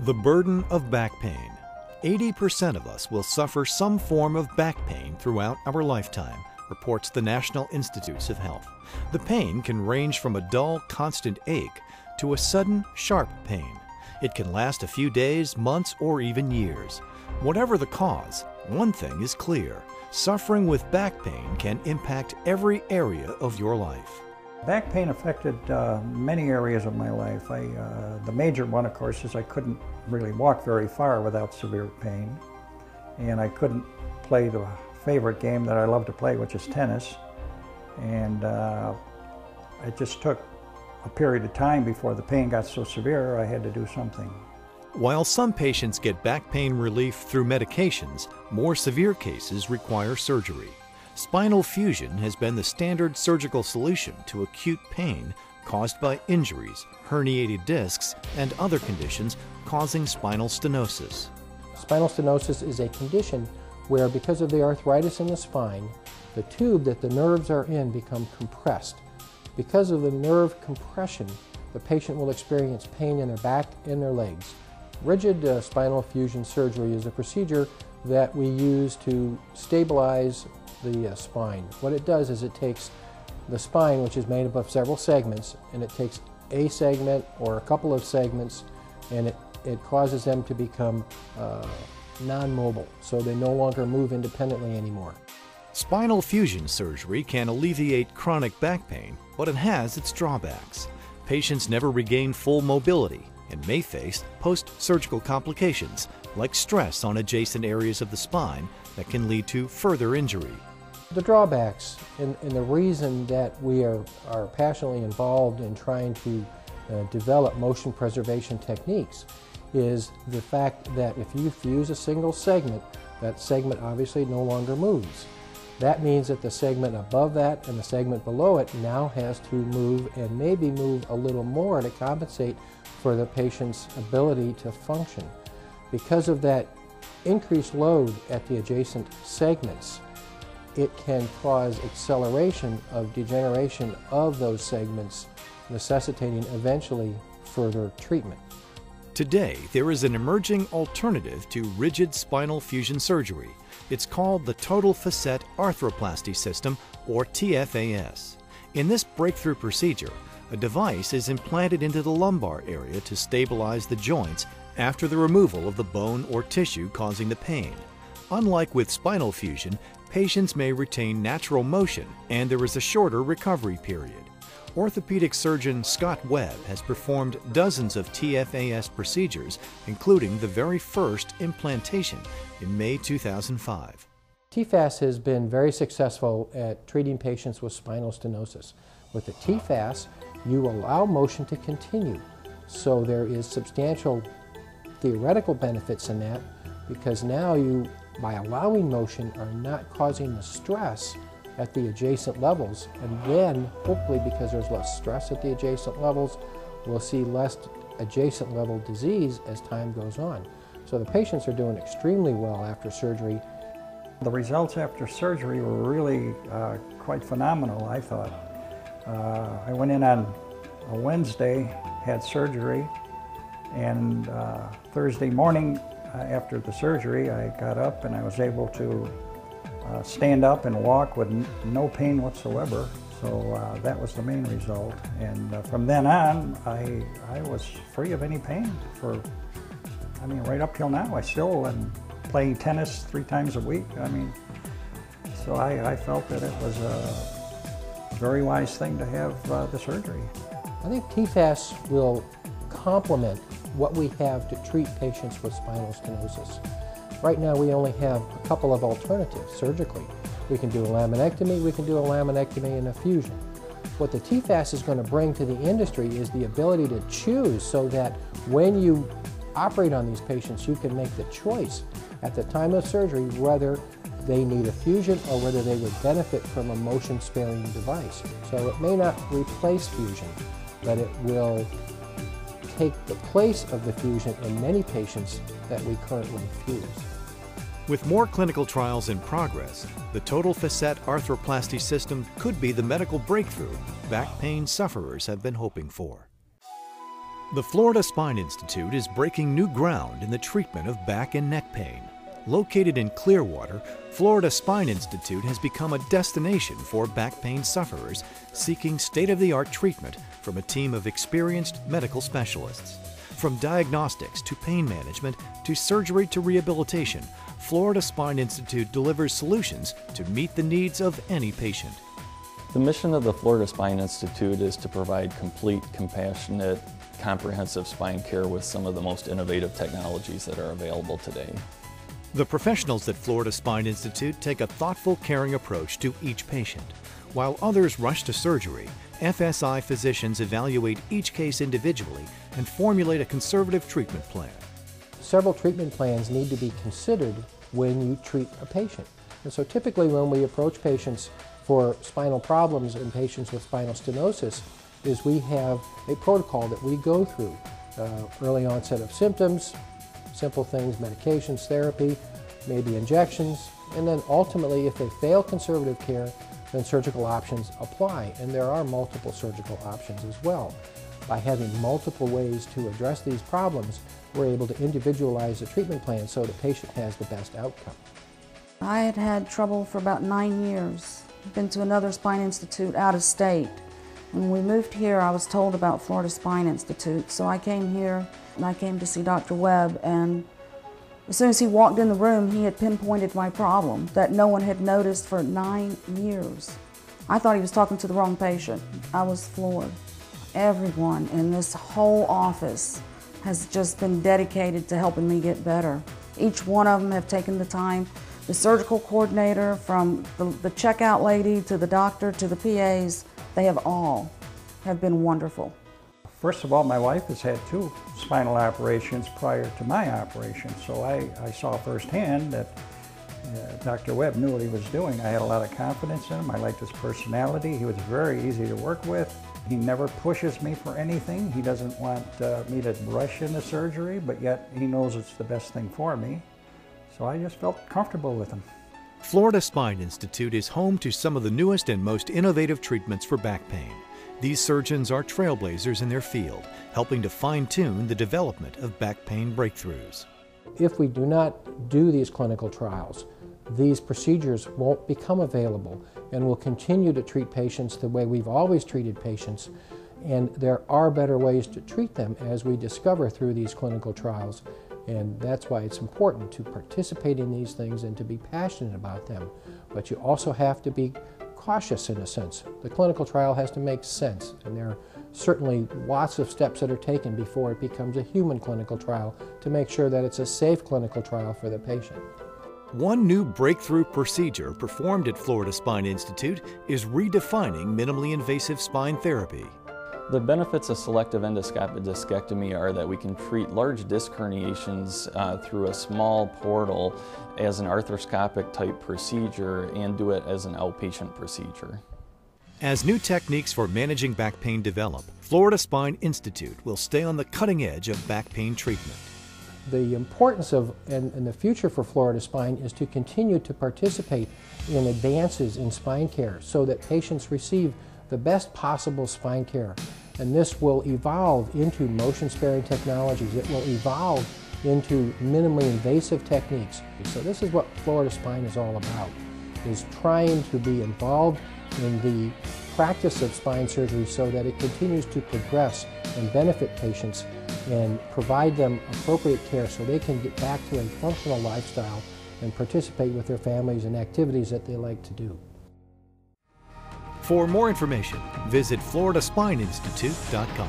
The burden of back pain. 80% of us will suffer some form of back pain throughout our lifetime, reports the National Institutes of Health. The pain can range from a dull, constant ache to a sudden, sharp pain. It can last a few days, months, or even years. Whatever the cause, one thing is clear: suffering with back pain can impact every area of your life. Back pain affected many areas of my life. The major one, of course, is I couldn't really walk very far without severe pain. And I couldn't play the favorite game that I love to play, which is tennis. And it just took a period of time before the pain got so severe I had to do something. While some patients get back pain relief through medications, more severe cases require surgery. Spinal fusion has been the standard surgical solution to acute pain caused by injuries, herniated discs, and other conditions causing spinal stenosis. Spinal stenosis is a condition where, because of the arthritis in the spine, the tube that the nerves are in become compressed. Because of the nerve compression, the patient will experience pain in their back and their legs. Rigid spinal fusion surgery is a procedure that we use to stabilize the spine. What it does is it takes the spine, which is made up of several segments, and it takes a segment or a couple of segments, and it causes them to become non-mobile, so they no longer move independently anymore. Spinal fusion surgery can alleviate chronic back pain, but it has its drawbacks. Patients never regain full mobility and may face post-surgical complications like stress on adjacent areas of the spine that can lead to further injury. The drawbacks and the reason that we are passionately involved in trying to develop motion preservation techniques is the fact that if you fuse a single segment, that segment obviously no longer moves. That means that the segment above that and the segment below it now has to move, and maybe move a little more to compensate for the patient's ability to function. Because of that increased load at the adjacent segments, it can cause acceleration of degeneration of those segments, necessitating eventually further treatment. Today, there is an emerging alternative to rigid spinal fusion surgery. It's called the Total Facet Arthroplasty System, or TFAS. In this breakthrough procedure, a device is implanted into the lumbar area to stabilize the joints after the removal of the bone or tissue causing the pain. Unlike with spinal fusion, patients may retain natural motion, and there is a shorter recovery period. Orthopedic surgeon Scott Webb has performed dozens of TFAS procedures, including the very first implantation in May 2005. TFAS has been very successful at treating patients with spinal stenosis. With the TFAS, you allow motion to continue, so there is substantial theoretical benefits in that, because now you, by allowing motion, are not causing the stress at the adjacent levels, and then hopefully, because there's less stress at the adjacent levels, we'll see less adjacent level disease as time goes on. So the patients are doing extremely well after surgery. The results after surgery were really quite phenomenal, I thought. I went in on a Wednesday, had surgery, and Thursday morning after the surgery, I got up and I was able to stand up and walk with no pain whatsoever. So that was the main result. And from then on, I was free of any pain right up till now. I still am playing tennis 3 times a week. So I felt that it was a very wise thing to have the surgery. I think TFAS will complement what we have to treat patients with spinal stenosis. Right now we only have a couple of alternatives surgically. We can do a laminectomy, we can do a laminectomy and a fusion. What the TFAS is going to bring to the industry is the ability to choose, so that when you operate on these patients, you can make the choice at the time of surgery whether they need a fusion or whether they would benefit from a motion-sparing device. So it may not replace fusion, but it will take the place of the fusion in many patients that we currently fuse. With more clinical trials in progress, the Total Facet Arthroplasty System could be the medical breakthrough back pain sufferers have been hoping for. The Florida Spine Institute is breaking new ground in the treatment of back and neck pain. Located in Clearwater, Florida Spine Institute has become a destination for back pain sufferers seeking state-of-the-art treatment from a team of experienced medical specialists. From diagnostics to pain management to surgery to rehabilitation, Florida Spine Institute delivers solutions to meet the needs of any patient. The mission of the Florida Spine Institute is to provide complete, compassionate, comprehensive spine care with some of the most innovative technologies that are available today. The professionals at Florida Spine Institute take a thoughtful, caring approach to each patient. While others rush to surgery, FSI physicians evaluate each case individually and formulate a conservative treatment plan. Several treatment plans need to be considered when you treat a patient. And so typically when we approach patients for spinal problems in patients with spinal stenosis is we have a protocol that we go through. Early onset of symptoms, simple things, medications, therapy, maybe injections, and then ultimately if they fail conservative care, then surgical options apply. And there are multiple surgical options as well. By having multiple ways to address these problems, we're able to individualize the treatment plan so the patient has the best outcome. I had had trouble for about 9 years. I've been to another spine institute out of state. When we moved here, I was told about Florida Spine Institute, so I came here and I came to see Dr. Webb, and as soon as he walked in the room, he had pinpointed my problem that no one had noticed for 9 years. I thought he was talking to the wrong patient. I was floored. Everyone in this whole office has just been dedicated to helping me get better. Each one of them have taken the time. The surgical coordinator, from the checkout lady to the doctor to the PAs, they have all been wonderful. First of all, my wife has had 2 spinal operations prior to my operation, so I saw firsthand that Dr. Webb knew what he was doing. I had a lot of confidence in him. I liked his personality. He was very easy to work with. He never pushes me for anything. He doesn't want me to rush into surgery, but yet he knows it's the best thing for me. So I just felt comfortable with him. Florida Spine Institute is home to some of the newest and most innovative treatments for back pain. These surgeons are trailblazers in their field, helping to fine-tune the development of back pain breakthroughs. If we do not do these clinical trials, these procedures won't become available, and we'll continue to treat patients the way we've always treated patients. And there are better ways to treat them as we discover through these clinical trials. And that's why it's important to participate in these things and to be passionate about them. But you also have to be cautious in a sense. The clinical trial has to make sense, and there are certainly lots of steps that are taken before it becomes a human clinical trial to make sure that it's a safe clinical trial for the patient. One new breakthrough procedure performed at Florida Spine Institute is redefining minimally invasive spine therapy. The benefits of selective endoscopic discectomy are that we can treat large disc herniations through a small portal as an arthroscopic type procedure and do it as an outpatient procedure. As new techniques for managing back pain develop, Florida Spine Institute will stay on the cutting edge of back pain treatment. The importance of, and the future for Florida Spine is to continue to participate in advances in spine care so that patients receive the best possible spine care. And this will evolve into motion-sparing technologies. It will evolve into minimally invasive techniques. So this is what Florida Spine is all about, is trying to be involved in the practice of spine surgery so that it continues to progress and benefit patients and provide them appropriate care so they can get back to a functional lifestyle and participate with their families in activities that they like to do. For more information, visit FloridaSpineInstitute.com.